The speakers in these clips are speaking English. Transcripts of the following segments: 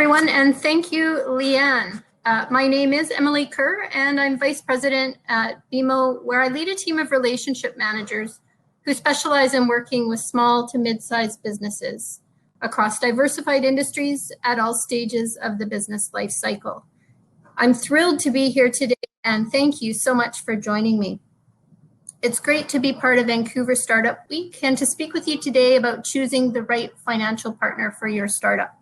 everyone, and thank you, Leanne. My name is Emily Kerr, and I'm Vice President at BMO, where I lead a team of relationship managers who specialize in working with small to mid-sized businesses across diversified industries at all stages of the business life cycle. I'm thrilled to be here today, and thank you so much for joining me. It's great to be part of Vancouver Startup Week and to speak with you today about choosing the right financial partner for your startup.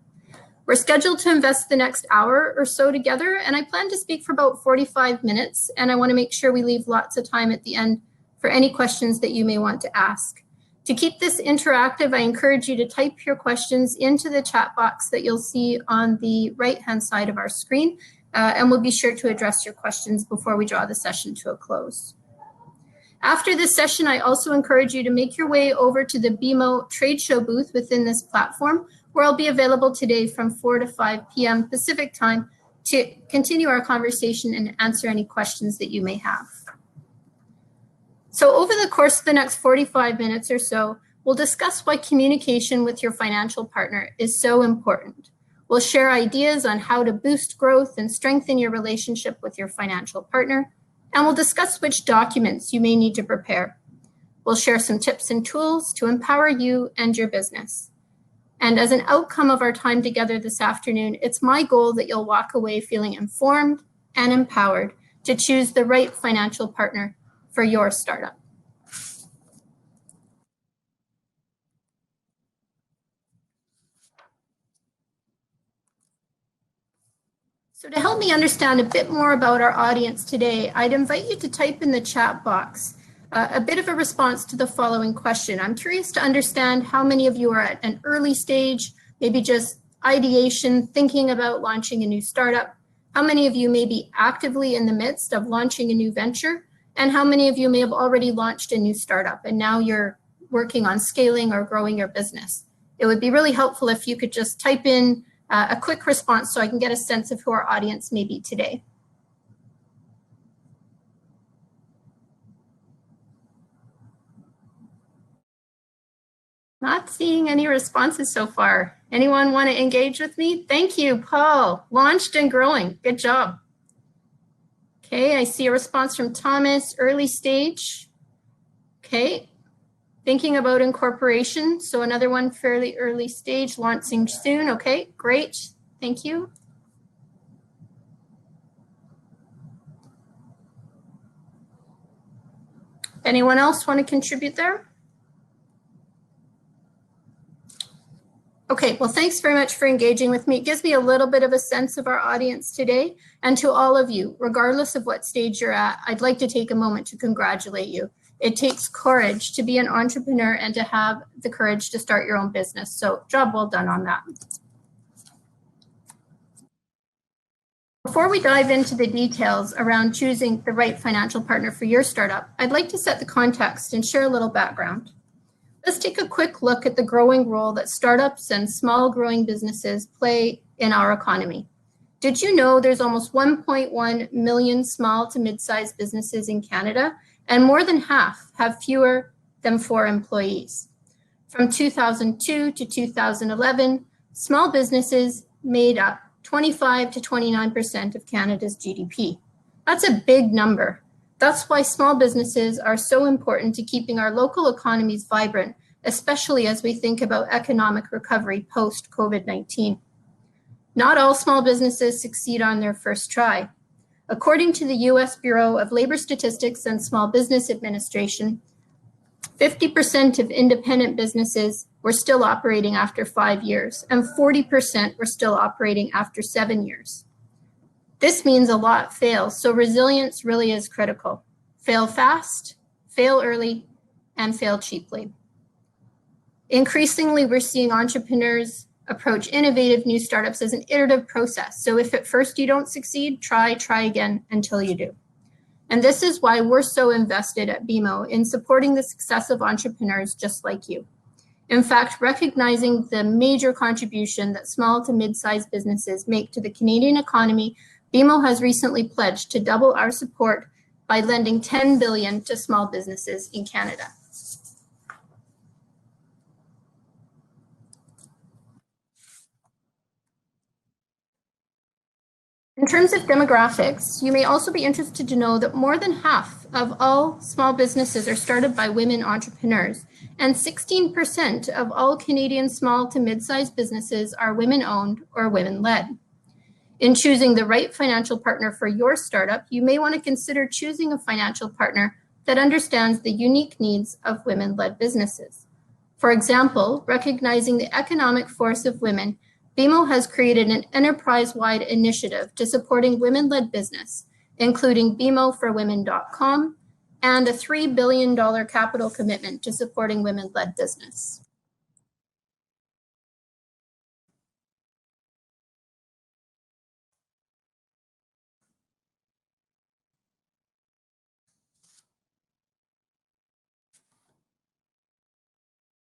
We're scheduled to invest the next hour or so together, and I plan to speak for about 45 minutes, and I want to make sure we leave lots of time at the end for any questions that you may want to ask. To keep this interactive, I encourage you to type your questions into the chat box that you'll see on the right-hand side of our screen, and we'll be sure to address your questions before we draw the session to a close. After this session, I also encourage you to make your way over to the BMO trade show booth within this platform, where I'll be available today from 4 to 5 p.m. Pacific time to continue our conversation and answer any questions that you may have. So over the course of the next 45 minutes or so, we'll discuss why communication with your financial partner is so important. We'll share ideas on how to boost growth and strengthen your relationship with your financial partner, and we'll discuss which documents you may need to prepare. We'll share some tips and tools to empower you and your business. And as an outcome of our time together this afternoon, it's my goal that you'll walk away feeling informed and empowered to choose the right financial partner for your startup. So to help me understand a bit more about our audience today, I'd invite you to type in the chat box a bit of a response to the following question. I'm curious to understand how many of you are at an early stage, maybe just ideation, thinking about launching a new startup. How many of you may be actively in the midst of launching a new venture? And how many of you may have already launched a new startup and now you're working on scaling or growing your business? It would be really helpful if you could just type in a quick response so I can get a sense of who our audience may be today. Not seeing any responses so far. Anyone want to engage with me? Thank you, Paul. Launched and growing. Good job. Okay, I see a response from Thomas, early stage. Okay, thinking about incorporation. So another one fairly early stage, launching soon. Okay, great. Thank you. Anyone else want to contribute there? Okay, well, thanks very much for engaging with me. It gives me a little bit of a sense of our audience today. And to all of you, regardless of what stage you're at, I'd like to take a moment to congratulate you. It takes courage to be an entrepreneur and to have the courage to start your own business. So job well done on that. Before we dive into the details around choosing the right financial partner for your startup, I'd like to set the context and share a little background. Let's take a quick look at the growing role that startups and small growing businesses play in our economy. Did you know there's almost 1.1 million small to mid-sized businesses in Canada, and more than half have fewer than 4 employees? From 2002 to 2011, small businesses made up 25 to 29% of Canada's GDP. That's a big number. That's why small businesses are so important to keeping our local economies vibrant, especially as we think about economic recovery post-COVID-19. Not all small businesses succeed on their first try. According to the U.S. Bureau of Labor Statistics and Small Business Administration, 50% of independent businesses were still operating after 5 years, and 40% were still operating after 7 years. This means a lot fails, so resilience really is critical. Fail fast, fail early, and fail cheaply. Increasingly, we're seeing entrepreneurs approach innovative new startups as an iterative process. So if at first you don't succeed, try again until you do. And this is why we're so invested at BMO in supporting the success of entrepreneurs just like you. In fact, recognizing the major contribution that small to mid-sized businesses make to the Canadian economy, BMO has recently pledged to double our support by lending $10 billion to small businesses in Canada. In terms of demographics, you may also be interested to know that more than half of all small businesses are started by women entrepreneurs, and 16% of all Canadian small to mid-sized businesses are women-owned or women-led. In choosing the right financial partner for your startup, you may want to consider choosing a financial partner that understands the unique needs of women-led businesses. For example, recognizing the economic force of women, BMO has created an enterprise-wide initiative to supporting women-led business, including BMOforwomen.com and a $3 billion capital commitment to supporting women-led business.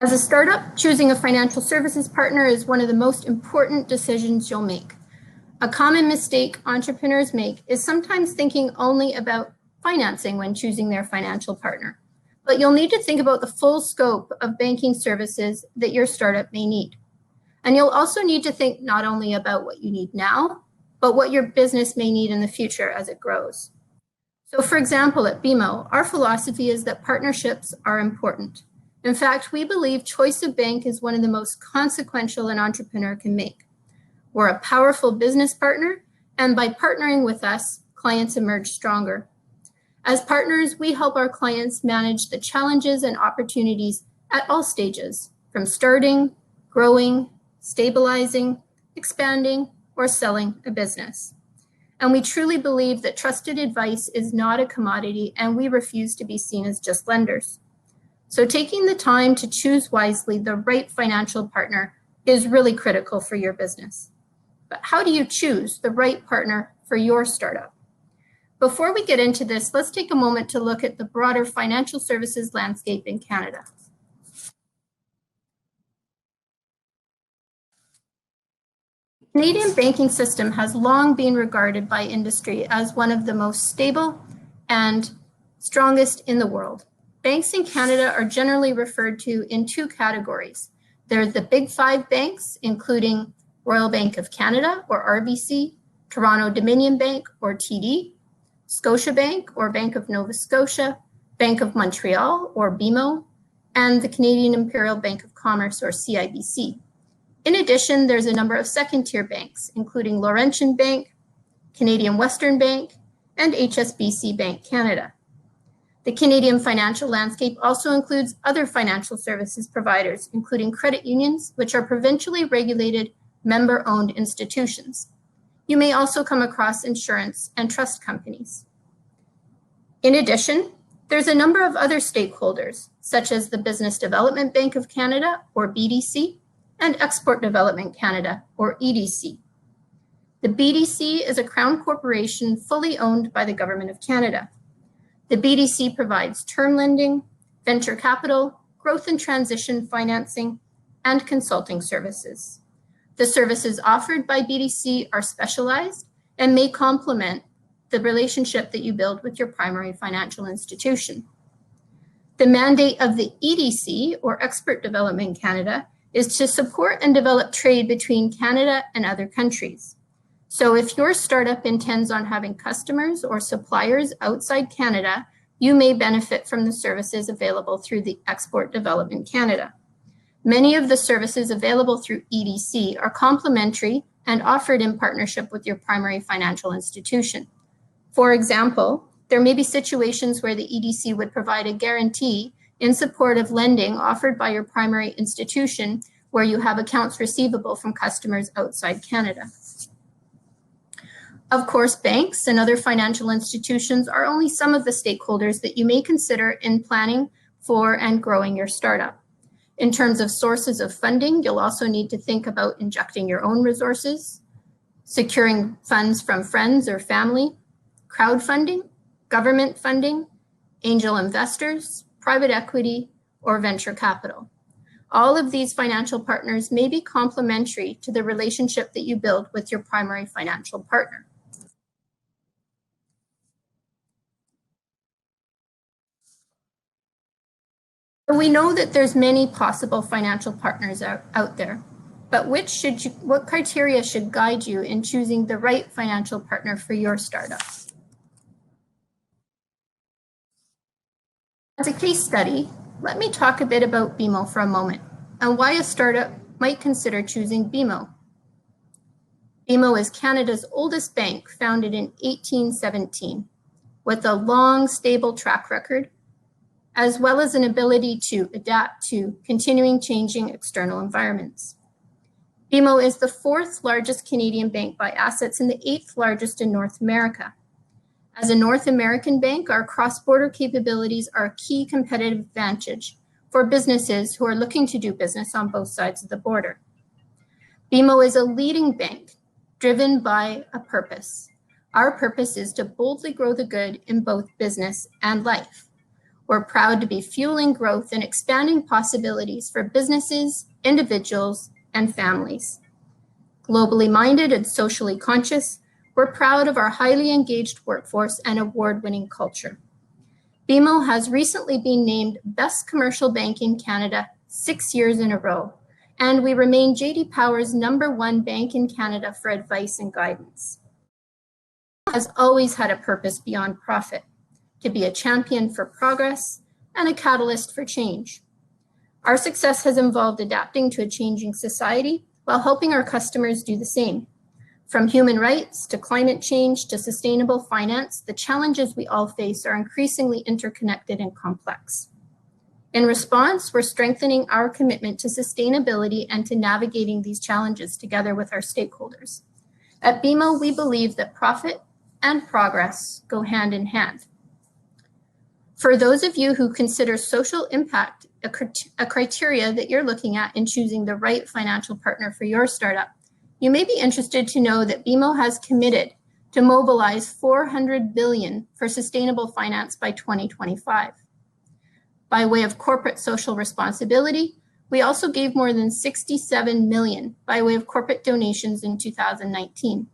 As a startup, choosing a financial services partner is one of the most important decisions you'll make. A common mistake entrepreneurs make is sometimes thinking only about financing when choosing their financial partner. But you'll need to think about the full scope of banking services that your startup may need. And you'll also need to think not only about what you need now, but what your business may need in the future as it grows. So for example, at BMO, our philosophy is that partnerships are important. In fact, we believe choice of bank is one of the most consequential an entrepreneur can make. We're a powerful business partner, and by partnering with us, clients emerge stronger. As partners, we help our clients manage the challenges and opportunities at all stages, from starting, growing, stabilizing, expanding, or selling a business. And we truly believe that trusted advice is not a commodity, and we refuse to be seen as just lenders. So taking the time to choose wisely the right financial partner is really critical for your business. But how do you choose the right partner for your startup? Before we get into this, let's take a moment to look at the broader financial services landscape in Canada. The Canadian banking system has long been regarded by industry as one of the most stable and strongest in the world. Banks in Canada are generally referred to in two categories. There's the Big Five banks, including Royal Bank of Canada, or RBC, Toronto Dominion Bank, or TD, Scotiabank, or Bank of Nova Scotia, Bank of Montreal, or BMO, and the Canadian Imperial Bank of Commerce, or CIBC. In addition, there's a number of second-tier banks, including Laurentian Bank, Canadian Western Bank, and HSBC Bank Canada. The Canadian financial landscape also includes other financial services providers, including credit unions, which are provincially regulated, member-owned institutions. You may also come across insurance and trust companies. In addition, there's a number of other stakeholders, such as the Business Development Bank of Canada, or BDC, and Export Development Canada, or EDC. The BDC is a Crown corporation fully owned by the Government of Canada. The BDC provides term lending, venture capital, growth and transition financing, and consulting services. The services offered by BDC are specialized and may complement the relationship that you build with your primary financial institution. The mandate of the EDC, or Export Development Canada, is to support and develop trade between Canada and other countries. So if your startup intends on having customers or suppliers outside Canada, you may benefit from the services available through the Export Development Canada. Many of the services available through EDC are complementary and offered in partnership with your primary financial institution. For example, there may be situations where the EDC would provide a guarantee in support of lending offered by your primary institution where you have accounts receivable from customers outside Canada. Of course, banks and other financial institutions are only some of the stakeholders that you may consider in planning for and growing your startup. In terms of sources of funding, you'll also need to think about injecting your own resources, securing funds from friends or family, crowdfunding, government funding, angel investors, private equity, or venture capital. All of these financial partners may be complementary to the relationship that you build with your primary financial partner. We know that there's many possible financial partners out there, but what criteria should guide you in choosing the right financial partner for your startup? As a case study, let me talk a bit about BMO for a moment and why a startup might consider choosing BMO. BMO is Canada's oldest bank, founded in 1817, with a long, stable track record, as well as an ability to adapt to continuing changing external environments. BMO is the 4th largest Canadian bank by assets and the 8th largest in North America. As a North American bank, our cross-border capabilities are a key competitive advantage for businesses who are looking to do business on both sides of the border. BMO is a leading bank driven by a purpose. Our purpose is to boldly grow the good in both business and life. We're proud to be fueling growth and expanding possibilities for businesses, individuals, and families. Globally minded and socially conscious, we're proud of our highly engaged workforce and award-winning culture. BMO has recently been named Best Commercial Bank in Canada 6 years in a row, and we remain J.D. Power's #1 bank in Canada for advice and guidance. BMO has always had a purpose beyond profit, to be a champion for progress and a catalyst for change. Our success has involved adapting to a changing society while helping our customers do the same. From human rights to climate change to sustainable finance, the challenges we all face are increasingly interconnected and complex. In response, we're strengthening our commitment to sustainability and to navigating these challenges together with our stakeholders. At BMO, we believe that profit and progress go hand in hand. For those of you who consider social impact a criteria that you're looking at in choosing the right financial partner for your startup, you may be interested to know that BMO has committed to mobilize $400 billion for sustainable finance by 2025. By way of corporate social responsibility, we also gave more than $67 million by way of corporate donations in 2019.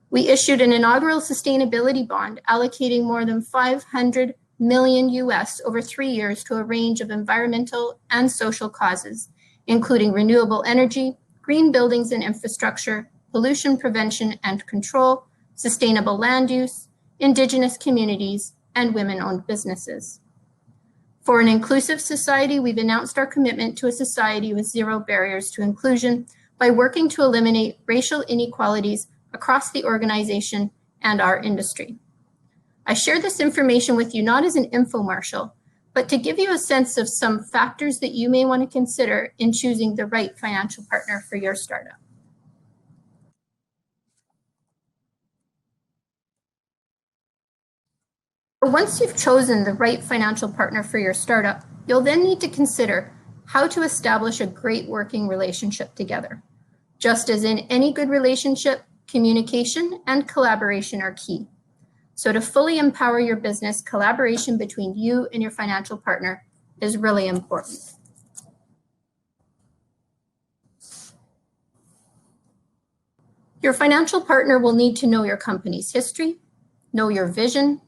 We issued an inaugural sustainability bond allocating more than $500 million US over 3 years to a range of environmental and social causes, including renewable energy, green buildings and infrastructure, pollution prevention and control, sustainable land use, Indigenous communities, and women-owned businesses. For an inclusive society, we've announced our commitment to a society with zero barriers to inclusion by working to eliminate racial inequalities across the organization and our industry. I share this information with you not as an infomercial, but to give you a sense of some factors that you may want to consider in choosing the right financial partner for your startup. Once you've chosen the right financial partner for your startup, you'll then need to consider how to establish a great working relationship together. Just as in any good relationship, communication and collaboration are key. So to fully empower your business, collaboration between you and your financial partner is really important. Your financial partner will need to know your company's history, know your vision,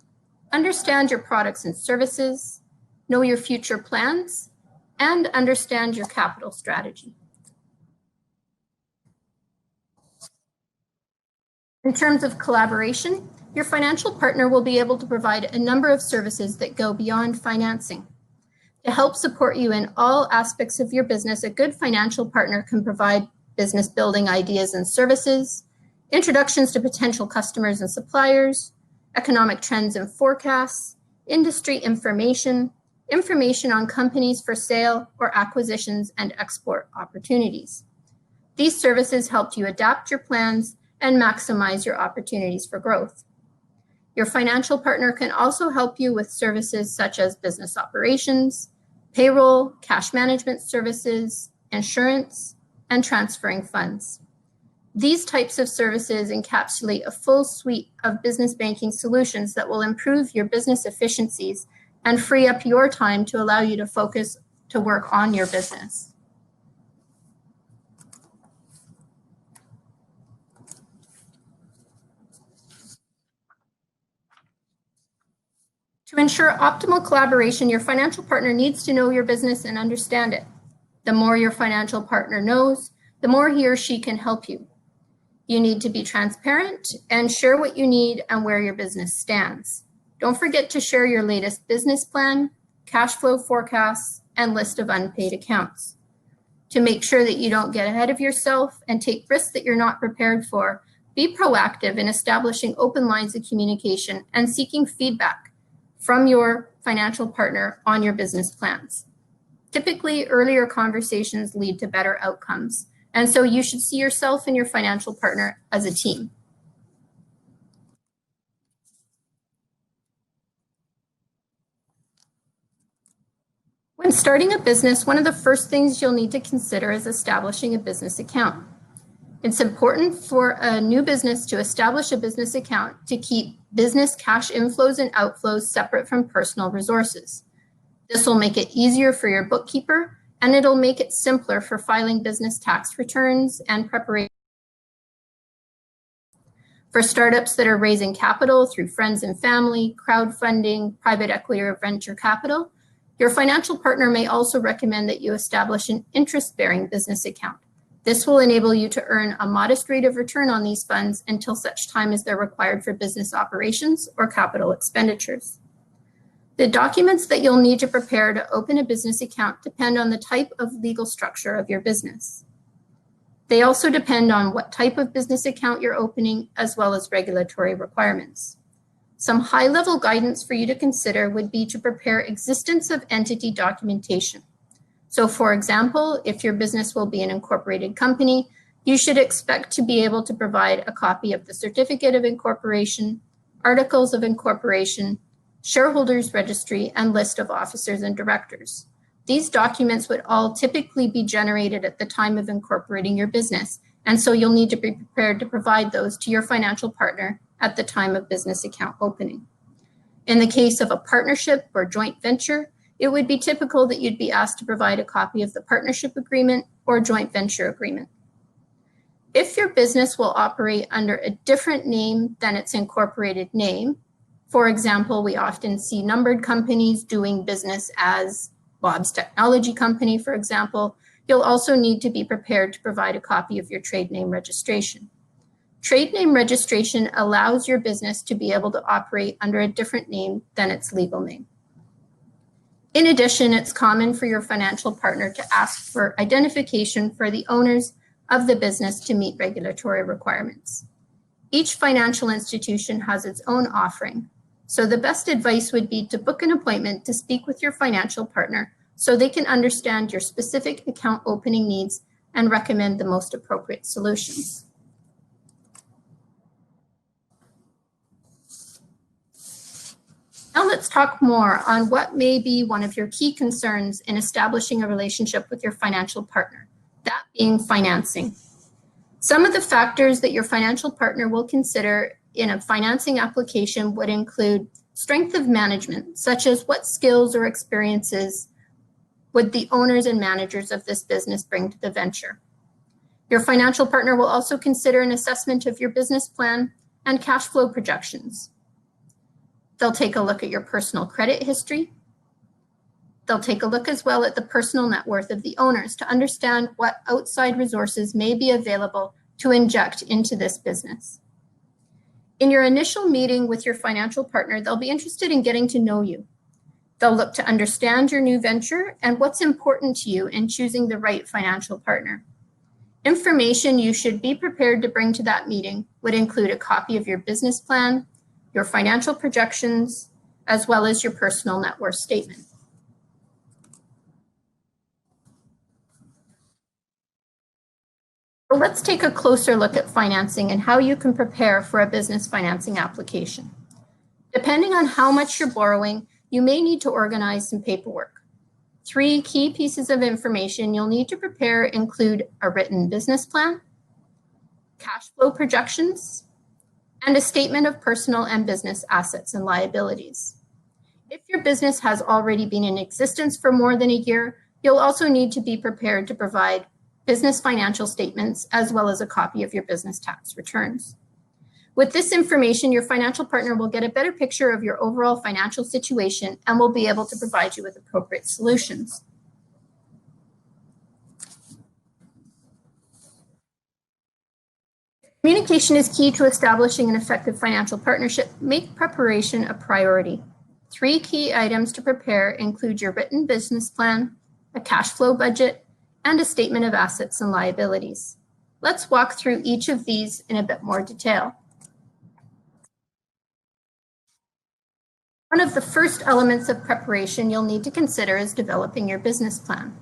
understand your products and services, know your future plans, and understand your capital strategy. In terms of collaboration, your financial partner will be able to provide a number of services that go beyond financing. To help support you in all aspects of your business, a good financial partner can provide business building ideas and services, introductions to potential customers and suppliers, economic trends and forecasts, industry information, information on companies for sale or acquisitions and export opportunities. These services help you adapt your plans and maximize your opportunities for growth. Your financial partner can also help you with services such as business operations, payroll, cash management services, insurance, and transferring funds. These types of services encapsulate a full suite of business banking solutions that will improve your business efficiencies and free up your time to allow you to focus to work on your business. To ensure optimal collaboration, your financial partner needs to know your business and understand it. The more your financial partner knows, the more he or she can help you. You need to be transparent and share what you need and where your business stands. Don't forget to share your latest business plan, cash flow forecasts, and list of unpaid accounts. To make sure that you don't get ahead of yourself and take risks that you're not prepared for, be proactive in establishing open lines of communication and seeking feedback from your financial partner on your business plans. Typically, earlier conversations lead to better outcomes, and so you should see yourself and your financial partner as a team. When starting a business, one of the first things you'll need to consider is establishing a business account. It's important for a new business to establish a business account to keep business cash inflows and outflows separate from personal resources. This will make it easier for your bookkeeper, and it'll make it simpler for filing business tax returns and preparation. For startups that are raising capital through friends and family, crowdfunding, private equity, or venture capital, your financial partner may also recommend that you establish an interest-bearing business account. This will enable you to earn a modest rate of return on these funds until such time as they're required for business operations or capital expenditures. The documents that you'll need to prepare to open a business account depend on the type of legal structure of your business. They also depend on what type of business account you're opening, as well as regulatory requirements. Some high-level guidance for you to consider would be to prepare existence of entity documentation. So for example, if your business will be an incorporated company, you should expect to be able to provide a copy of the certificate of incorporation, articles of incorporation, shareholders registry, and list of officers and directors. These documents would all typically be generated at the time of incorporating your business, and so you'll need to be prepared to provide those to your financial partner at the time of business account opening. In the case of a partnership or joint venture, it would be typical that you'd be asked to provide a copy of the partnership agreement or joint venture agreement. If your business will operate under a different name than its incorporated name, for example, we often see numbered companies doing business as Bob's Technology Company, for example, you'll also need to be prepared to provide a copy of your trade name registration. Trade name registration allows your business to be able to operate under a different name than its legal name. In addition, it's common for your financial partner to ask for identification for the owners of the business to meet regulatory requirements. Each financial institution has its own offering, so the best advice would be to book an appointment to speak with your financial partner so they can understand your specific account opening needs and recommend the most appropriate solutions. Now let's talk more on what may be one of your key concerns in establishing a relationship with your financial partner, that being financing. Some of the factors that your financial partner will consider in a financing application would include strength of management, such as what skills or experiences would the owners and managers of this business bring to the venture. Your financial partner will also consider an assessment of your business plan and cash flow projections. They'll take a look at your personal credit history. They'll take a look as well at the personal net worth of the owners to understand what outside resources may be available to inject into this business. In your initial meeting with your financial partner, they'll be interested in getting to know you. They'll look to understand your new venture and what's important to you in choosing the right financial partner. Information you should be prepared to bring to that meeting would include a copy of your business plan, your financial projections, as well as your personal net worth statement. So let's take a closer look at financing and how you can prepare for a business financing application. Depending on how much you're borrowing, you may need to organize some paperwork. 3 key pieces of information you'll need to prepare include a written business plan, cash flow projections, and a statement of personal and business assets and liabilities. If your business has already been in existence for more than a year, you'll also need to be prepared to provide business financial statements as well as a copy of your business tax returns. With this information, your financial partner will get a better picture of your overall financial situation and will be able to provide you with appropriate solutions. Communication is key to establishing an effective financial partnership. Make preparation a priority. 3 key items to prepare include your written business plan, a cash flow budget, and a statement of assets and liabilities. Let's walk through each of these in a bit more detail. One of the first elements of preparation you'll need to consider is developing your business plan.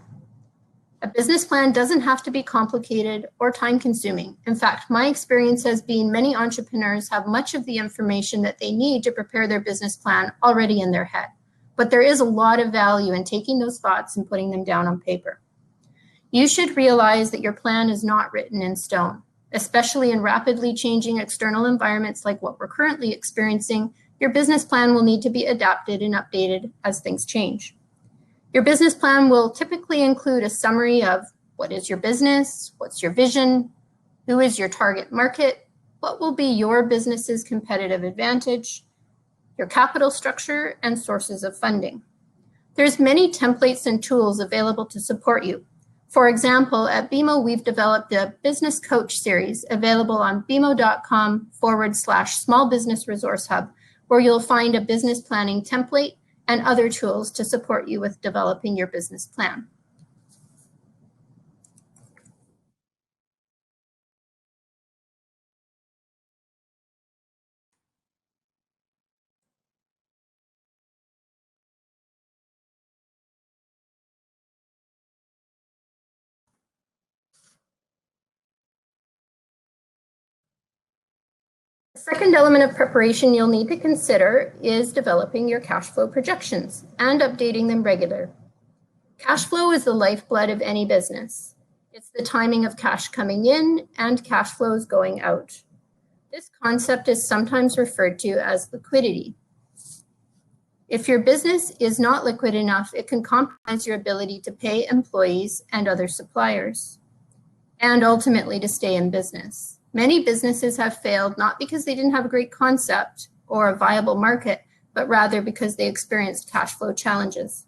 A business plan doesn't have to be complicated or time-consuming. In fact, my experience has been many entrepreneurs have much of the information that they need to prepare their business plan already in their head. But there is a lot of value in taking those thoughts and putting them down on paper. You should realize that your plan is not written in stone. Especially in rapidly changing external environments like what we're currently experiencing, your business plan will need to be adapted and updated as things change. Your business plan will typically include a summary of what is your business, what's your vision, who is your target market, what will be your business's competitive advantage, your capital structure, and sources of funding. There's many templates and tools available to support you. For example, at BMO, we've developed a business coach series available on bmo.com/small business resource hub, where you'll find a business planning template and other tools to support you with developing your business plan. The second element of preparation you'll need to consider is developing your cash flow projections and updating them regularly. Cash flow is the lifeblood of any business. It's the timing of cash coming in and cash flows going out. This concept is sometimes referred to as liquidity. If your business is not liquid enough, it can compromise your ability to pay employees and other suppliers, and ultimately to stay in business. Many businesses have failed not because they didn't have a great concept or a viable market, but rather because they experienced cash flow challenges.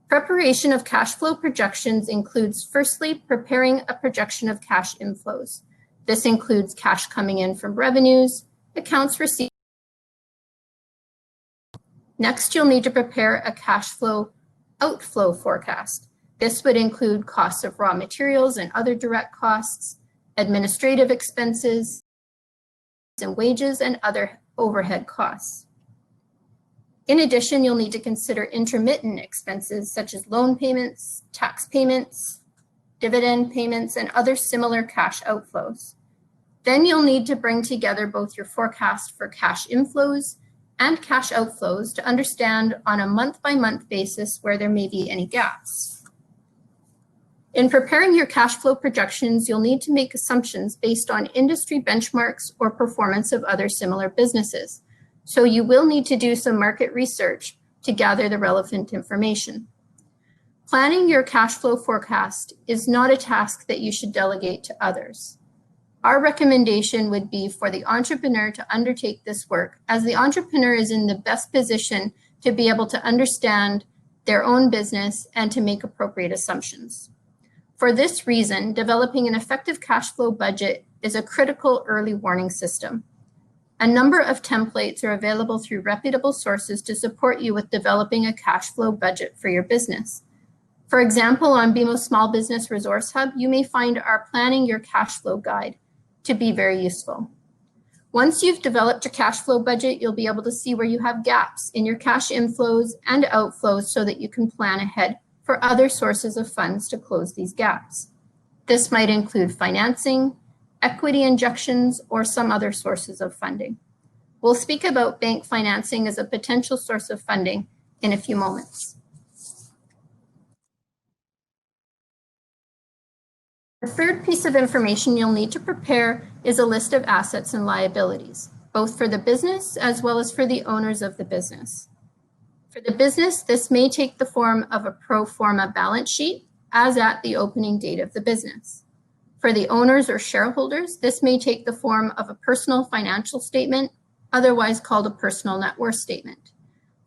Preparation of cash flow projections includes, firstly, preparing a projection of cash inflows. This includes cash coming in from revenues, accounts receivable. Next, you'll need to prepare a cash flow outflow forecast. This would include costs of raw materials and other direct costs, administrative expenses, and wages and other overhead costs. In addition, you'll need to consider intermittent expenses such as loan payments, tax payments, dividend payments, and other similar cash outflows. Then you'll need to bring together both your forecast for cash inflows and cash outflows to understand on a month-by-month basis where there may be any gaps. In preparing your cash flow projections, you'll need to make assumptions based on industry benchmarks or performance of other similar businesses. So you will need to do some market research to gather the relevant information. Planning your cash flow forecast is not a task that you should delegate to others. Our recommendation would be for the entrepreneur to undertake this work, as the entrepreneur is in the best position to be able to understand their own business and to make appropriate assumptions. For this reason, developing an effective cash flow budget is a critical early warning system. A number of templates are available through reputable sources to support you with developing a cash flow budget for your business. For example, on BMO Small Business Resource Hub, you may find our Planning Your Cash Flow Guide to be very useful. Once you've developed your cash flow budget, you'll be able to see where you have gaps in your cash inflows and outflows so that you can plan ahead for other sources of funds to close these gaps. This might include financing, equity injections, or some other sources of funding. We'll speak about bank financing as a potential source of funding in a few moments. The third piece of information you'll need to prepare is a list of assets and liabilities, both for the business as well as for the owners of the business. For the business, this may take the form of a pro forma balance sheet as at the opening date of the business. For the owners or shareholders, this may take the form of a personal financial statement, otherwise called a personal net worth statement.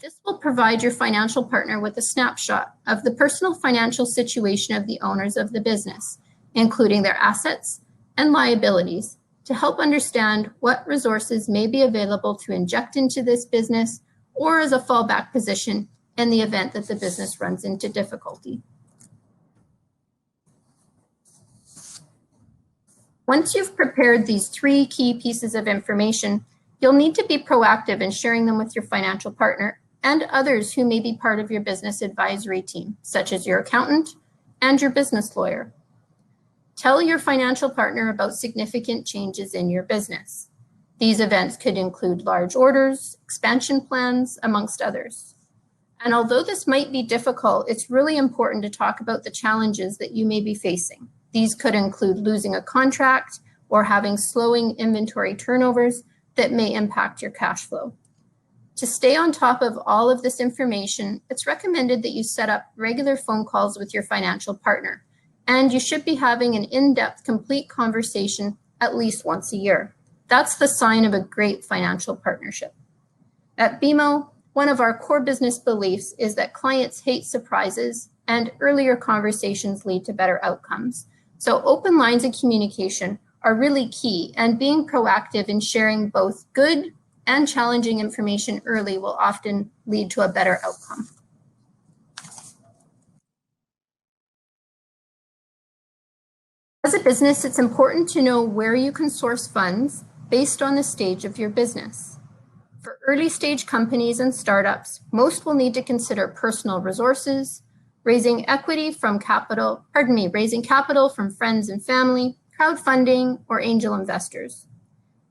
This will provide your financial partner with a snapshot of the personal financial situation of the owners of the business, including their assets and liabilities, to help understand what resources may be available to inject into this business or as a fallback position in the event that the business runs into difficulty. Once you've prepared these 3 key pieces of information, you'll need to be proactive in sharing them with your financial partner and others who may be part of your business advisory team, such as your accountant and your business lawyer. Tell your financial partner about significant changes in your business. These events could include large orders, expansion plans, amongst others. And although this might be difficult, it's really important to talk about the challenges that you may be facing. These could include losing a contract or having slowing inventory turnovers that may impact your cash flow. To stay on top of all of this information, it's recommended that you set up regular phone calls with your financial partner, and you should be having an in-depth, complete conversation at least once a year. That's the sign of a great financial partnership. At BMO, one of our core business beliefs is that clients hate surprises and earlier conversations lead to better outcomes. So open lines of communication are really key, and being proactive in sharing both good and challenging information early will often lead to a better outcome. As a business, it's important to know where you can source funds based on the stage of your business. For early stage companies and startups, most will need to consider personal resources, raising capital from friends and family, crowdfunding, or angel investors.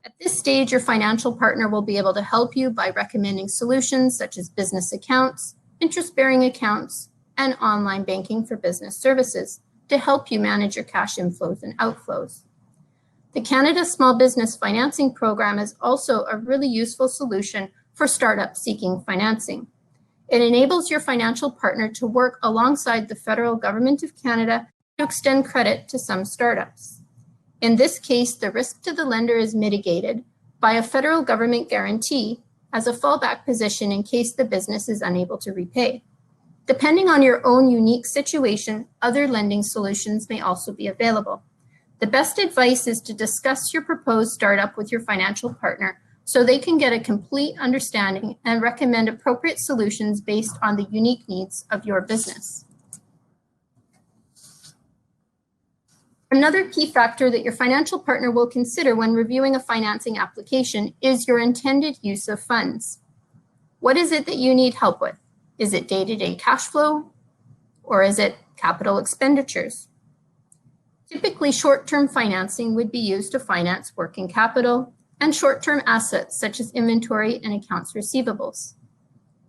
At this stage, your financial partner will be able to help you by recommending solutions such as business accounts, interest-bearing accounts, and online banking for business services to help you manage your cash inflows and outflows. The Canada Small Business Financing Program is also a really useful solution for startups seeking financing. It enables your financial partner to work alongside the federal government of Canada to extend credit to some startups. In this case, the risk to the lender is mitigated by a federal government guarantee as a fallback position in case the business is unable to repay. Depending on your own unique situation, other lending solutions may also be available. The best advice is to discuss your proposed startup with your financial partner so they can get a complete understanding and recommend appropriate solutions based on the unique needs of your business. Another key factor that your financial partner will consider when reviewing a financing application is your intended use of funds. What is it that you need help with? Is it day-to-day cash flow, or is it capital expenditures? Typically, short-term financing would be used to finance working capital and short-term assets such as inventory and accounts receivables.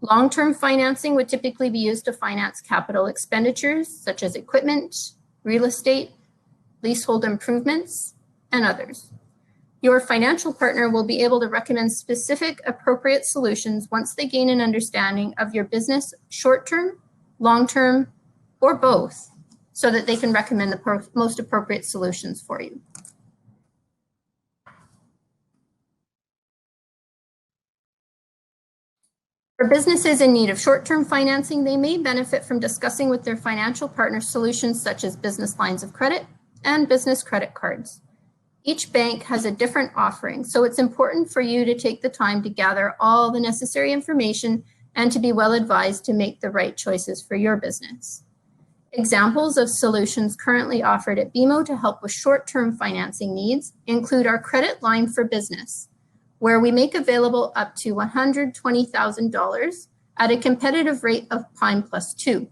Long-term financing would typically be used to finance capital expenditures such as equipment, real estate, leasehold improvements, and others. Your financial partner will be able to recommend specific appropriate solutions once they gain an understanding of your business short-term, long-term, or both, so that they can recommend the most appropriate solutions for you. For businesses in need of short-term financing, they may benefit from discussing with their financial partner solutions such as business lines of credit and business credit cards. Each bank has a different offering, so it's important for you to take the time to gather all the necessary information and to be well advised to make the right choices for your business. Examples of solutions currently offered at BMO to help with short-term financing needs include our credit line for business, where we make available up to $120,000 at a competitive rate of Prime plus 2.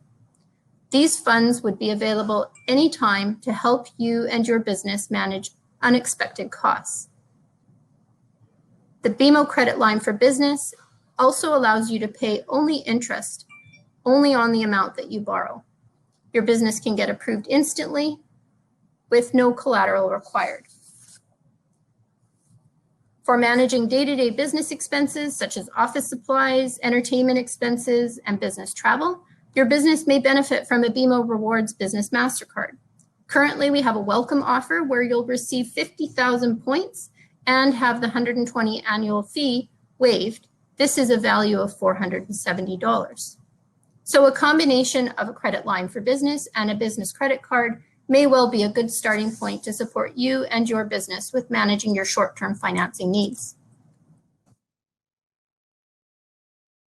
These funds would be available anytime to help you and your business manage unexpected costs. The BMO credit line for business also allows you to pay only interest, only on the amount that you borrow. Your business can get approved instantly with no collateral required. For managing day-to-day business expenses such as office supplies, entertainment expenses, and business travel, your business may benefit from a BMO Rewards Business MasterCard. Currently, we have a welcome offer where you'll receive 50,000 points and have the $120 annual fee waived. This is a value of $470. So a combination of a credit line for business and a business credit card may well be a good starting point to support you and your business with managing your short-term financing needs.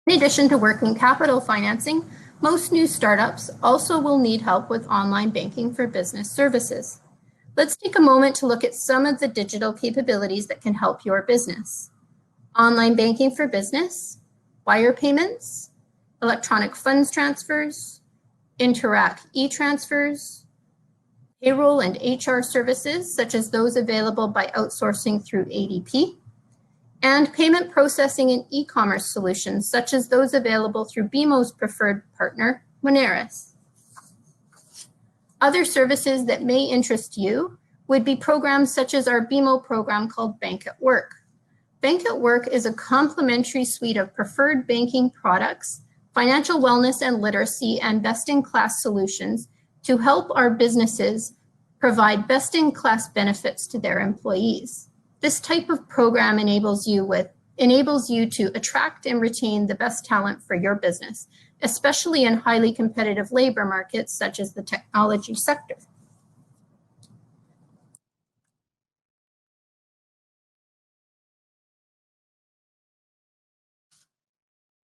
In addition to working capital financing, most new startups also will need help with online banking for business services. Let's take a moment to look at some of the digital capabilities that can help your business. Online banking for business, wire payments, electronic funds transfers, Interact e-transfers, payroll and HR services, such as those available by outsourcing through ADP, and payment processing and e-commerce solutions, such as those available through BMO's preferred partner, Moneris. Other services that may interest you would be programs such as our BMO program called Bank at Work. Bank at Work is a complementary suite of preferred banking products, financial wellness and literacy, and best-in-class solutions to help our businesses provide best-in-class benefits to their employees. This type of program enables you to attract and retain the best talent for your business, especially in highly competitive labor markets such as the technology sector.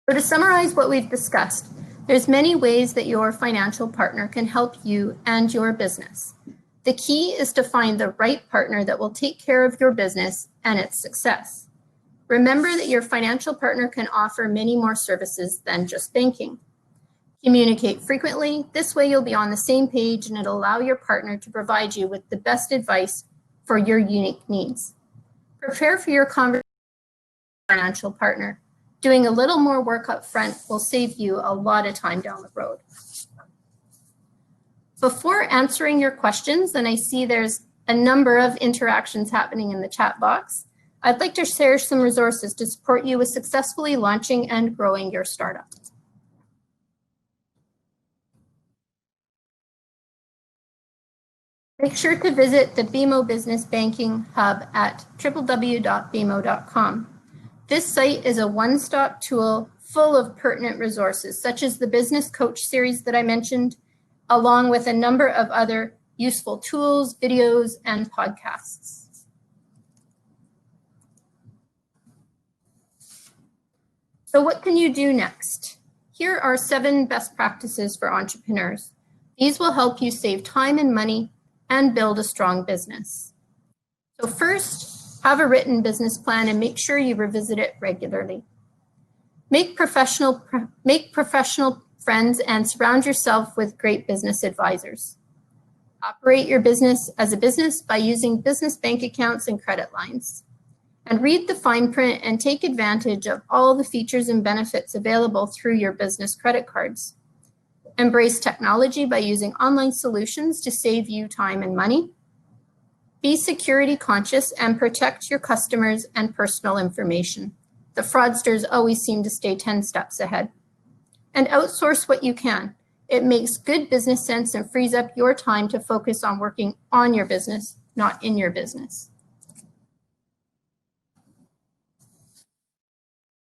So to summarize what we've discussed, there's many ways that your financial partner can help you and your business. The key is to find the right partner that will take care of your business and its success. Remember that your financial partner can offer many more services than just banking. Communicate frequently. This way you'll be on the same page and it'll allow your partner to provide you with the best advice for your unique needs. Prepare for your conversation with your financial partner. Doing a little more work up front will save you a lot of time down the road. Before answering your questions, and I see there's a number of interactions happening in the chat box, I'd like to share some resources to support you with successfully launching and growing your startup. Make sure to visit the BMO Business Banking Hub at www.bmo.com. This site is a one-stop tool full of pertinent resources, such as the Business Coach series that I mentioned, along with a number of other useful tools, videos, and podcasts. So what can you do next? Here are 7 best practices for entrepreneurs. These will help you save time and money and build a strong business. So first, have a written business plan and make sure you revisit it regularly. Make professional friends and surround yourself with great business advisors. Operate your business as a business by using business bank accounts and credit lines. And read the fine print and take advantage of all the features and benefits available through your business credit cards. Embrace technology by using online solutions to save you time and money. Be security conscious and protect your customers and personal information. The fraudsters always seem to stay 10 steps ahead. And outsource what you can. It makes good business sense and frees up your time to focus on working on your business, not in your business.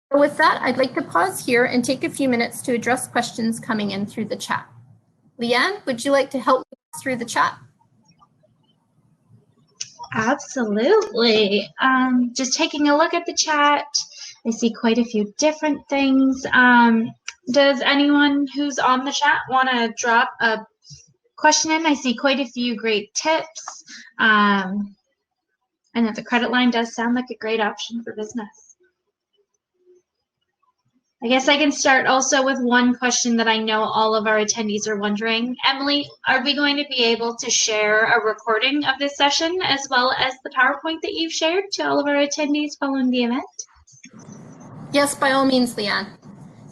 So with that, I'd like to pause here and take a few minutes to address questions coming in through the chat. Leanne, would you like to help me through the chat? Absolutely. Just taking a look at the chat, I see quite a few different things. Does anyone who's on the chat want to drop a question in? I see quite a few great tips. And that the credit line does sound like a great option for business. I guess I can start also with one question that I know all of our attendees are wondering. Emily, are we going to be able to share a recording of this session as well as the PowerPoint that you've shared to all of our attendees following the event? Yes, by all means, Leanne.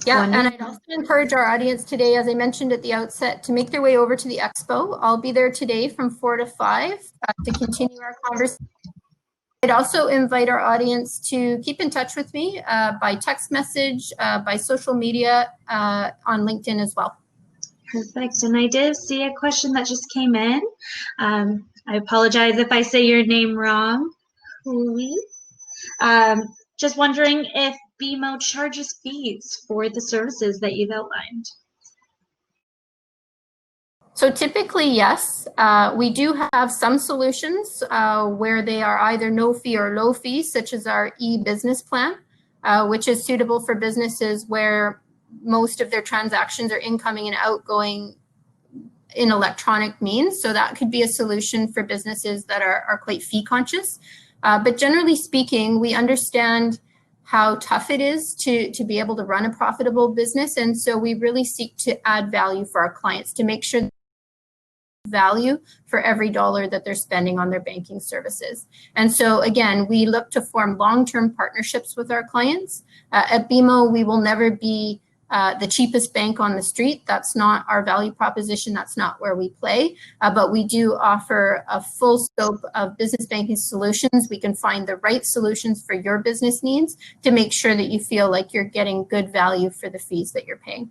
Yeah, wonderful. And I'd also encourage our audience today, as I mentioned at the outset, to make their way over to the expo. I'll be there today from 4 to 5 to continue our conversation. I'd also invite our audience to keep in touch with me by text message, by social media, on LinkedIn as well. Perfect. And I did see a question that just came in. I apologize if I say your name wrong. Just wondering if BMO charges fees for the services that you've outlined. So typically, yes, we do have some solutions where they are either no fee or low fee, such as our e-business plan, which is suitable for businesses where most of their transactions are incoming and outgoing in electronic means. So that could be a solution for businesses that are quite fee conscious. But generally speaking, we understand how tough it is to be able to run a profitable business. And so we really seek to add value for our clients to make sure value for every dollar that they're spending on their banking services. And so again, we look to form long-term partnerships with our clients. At BMO, we will never be the cheapest bank on the street. That's not our value proposition. That's not where we play. But we do offer a full scope of business banking solutions. We can find the right solutions for your business needs to make sure that you feel like you're getting good value for the fees that you're paying.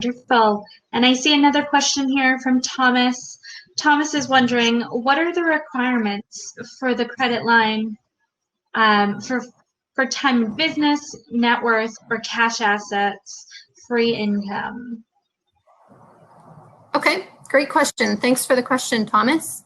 Wonderful. And I see another question here from Thomas. Thomas is wondering, what are the requirements for the credit line for time in business, net worth, or cash assets, free income? Okay, great question. Thanks for the question, Thomas.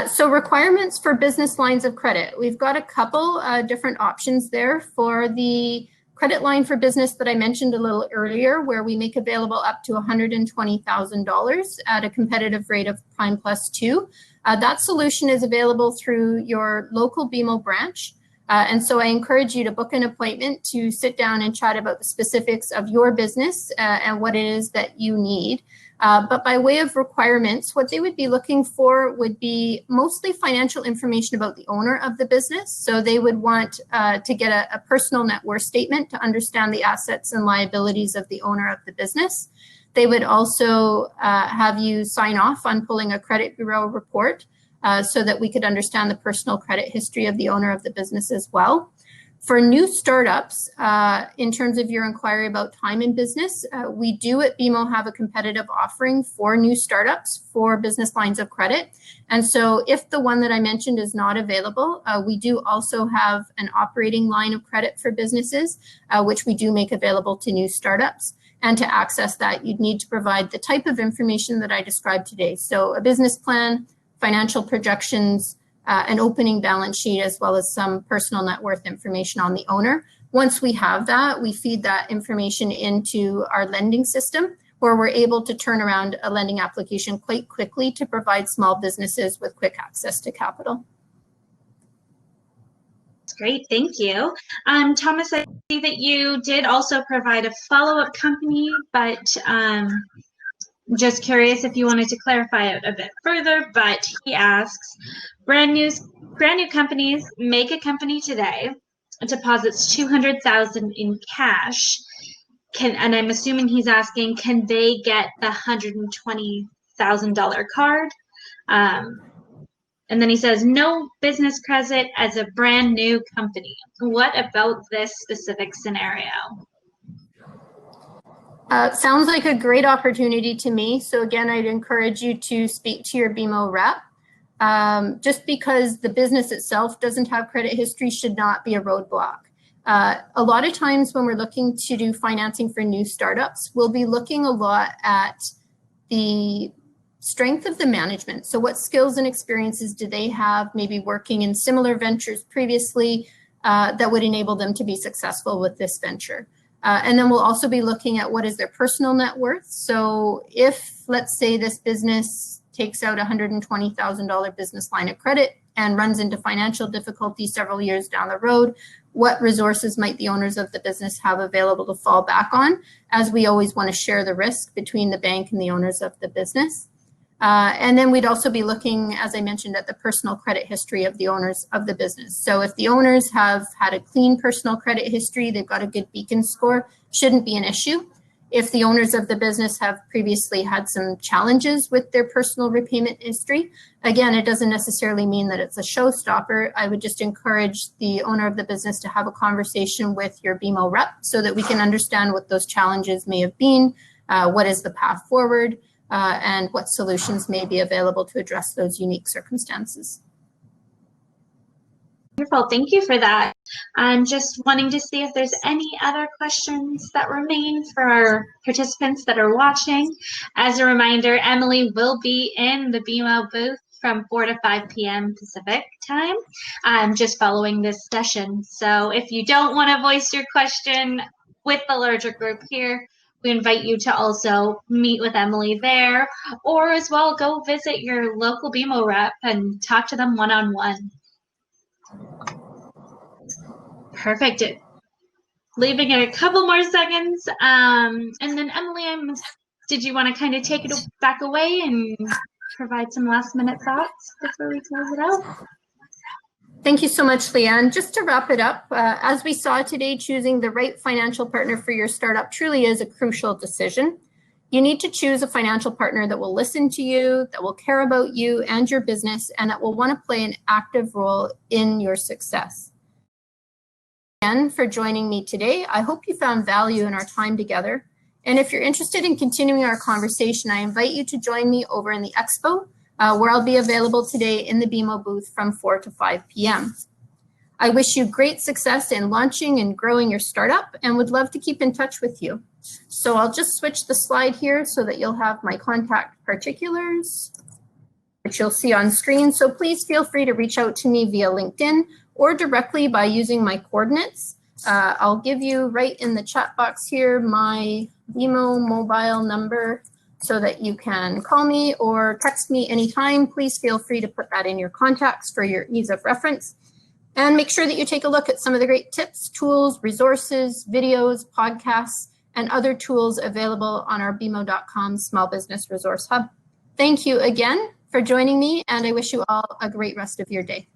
So requirements for business lines of credit. We've got a couple different options there for the credit line for business that I mentioned a little earlier, where we make available up to $120,000 at a competitive rate of Prime Plus 2. That solution is available through your local BMO branch. And so I encourage you to book an appointment to sit down and chat about the specifics of your business and what it is that you need. But by way of requirements, what they would be looking for would be mostly financial information about the owner of the business. So they would want to get a personal net worth statement to understand the assets and liabilities of the owner of the business. They would also have you sign off on pulling a credit bureau report so that we could understand the personal credit history of the owner of the business as well. For new startups, in terms of your inquiry about time in business, we do at BMO have a competitive offering for new startups for business lines of credit. And so if the one that I mentioned is not available, we do also have an operating line of credit for businesses, which we do make available to new startups. And to access that, you'd need to provide the type of information that I described today. So a business plan, financial projections, an opening balance sheet, as well as some personal net worth information on the owner. Once we have that, we feed that information into our lending system, where we're able to turn around a lending application quite quickly to provide small businesses with quick access to capital. That's great, thank you. Thomas, I see that you did also provide a follow-up company, but just curious if you wanted to clarify it a bit further, but he asks, brand new companies make a company today, deposits $200,000 in cash, and I'm assuming he's asking, can they get the $120,000 card? And then he says, no business credit as a brand new company. What about this specific scenario? Sounds like a great opportunity to me. So again, I'd encourage you to speak to your BMO rep. Just because the business itself doesn't have credit history should not be a roadblock. A lot of times when we're looking to do financing for new startups, we'll be looking a lot at the strength of the management. So what skills and experiences do they have, maybe working in similar ventures previously, that would enable them to be successful with this venture. And then we'll also be looking at what is their personal net worth. So if, let's say, this business takes out a $120,000 business line of credit and runs into financial difficulty several years down the road, what resources might the owners of the business have available to fall back on, as we always want to share the risk between the bank and the owners of the business. And then we'd also be looking, as I mentioned, at the personal credit history of the owners of the business. So if the owners have had a clean personal credit history, they've got a good Beacon score, shouldn't be an issue. If the owners of the business have previously had some challenges with their personal repayment history, again, it doesn't necessarily mean that it's a showstopper. I would just encourage the owner of the business to have a conversation with your BMO rep so that we can understand what those challenges may have been, what is the path forward, and what solutions may be available to address those unique circumstances. Wonderful, thank you for that. I'm just wanting to see if there's any other questions that remain for our participants that are watching. As a reminder, Emily will be in the BMO booth from 4 to 5 p.m. Pacific time, just following this session. So if you don't want to voice your question with the larger group here, we invite you to also meet with Emily there, or as well go visit your local BMO rep and talk to them one-on-one. Perfect. Leaving it a couple more seconds. And then Emily, did you want to kind of take it back away and provide some last minute thoughts before we close it out? Thank you so much, Leanne. Just to wrap it up, as we saw today, choosing the right financial partner for your startup truly is a crucial decision. You need to choose a financial partner that will listen to you, that will care about you and your business, and that will want to play an active role in your success. Again, for joining me today. I hope you found value in our time together. And if you're interested in continuing our conversation, I invite you to join me over in the expo, where I'll be available today in the BMO booth from 4 to 5 p.m. I wish you great success in launching and growing your startup and would love to keep in touch with you. So I'll just switch the slide here so that you'll have my contact particulars, which you'll see on screen. So please feel free to reach out to me via LinkedIn or directly by using my coordinates. I'll give you right in the chat box here my BMO mobile number so that you can call me or text me anytime. Please feel free to put that in your contacts for your ease of reference. And make sure that you take a look at some of the great tips, tools, resources, videos, podcasts, and other tools available on our BMO.com Small Business Resource Hub. Thank you again for joining me, and I wish you all a great rest of your day.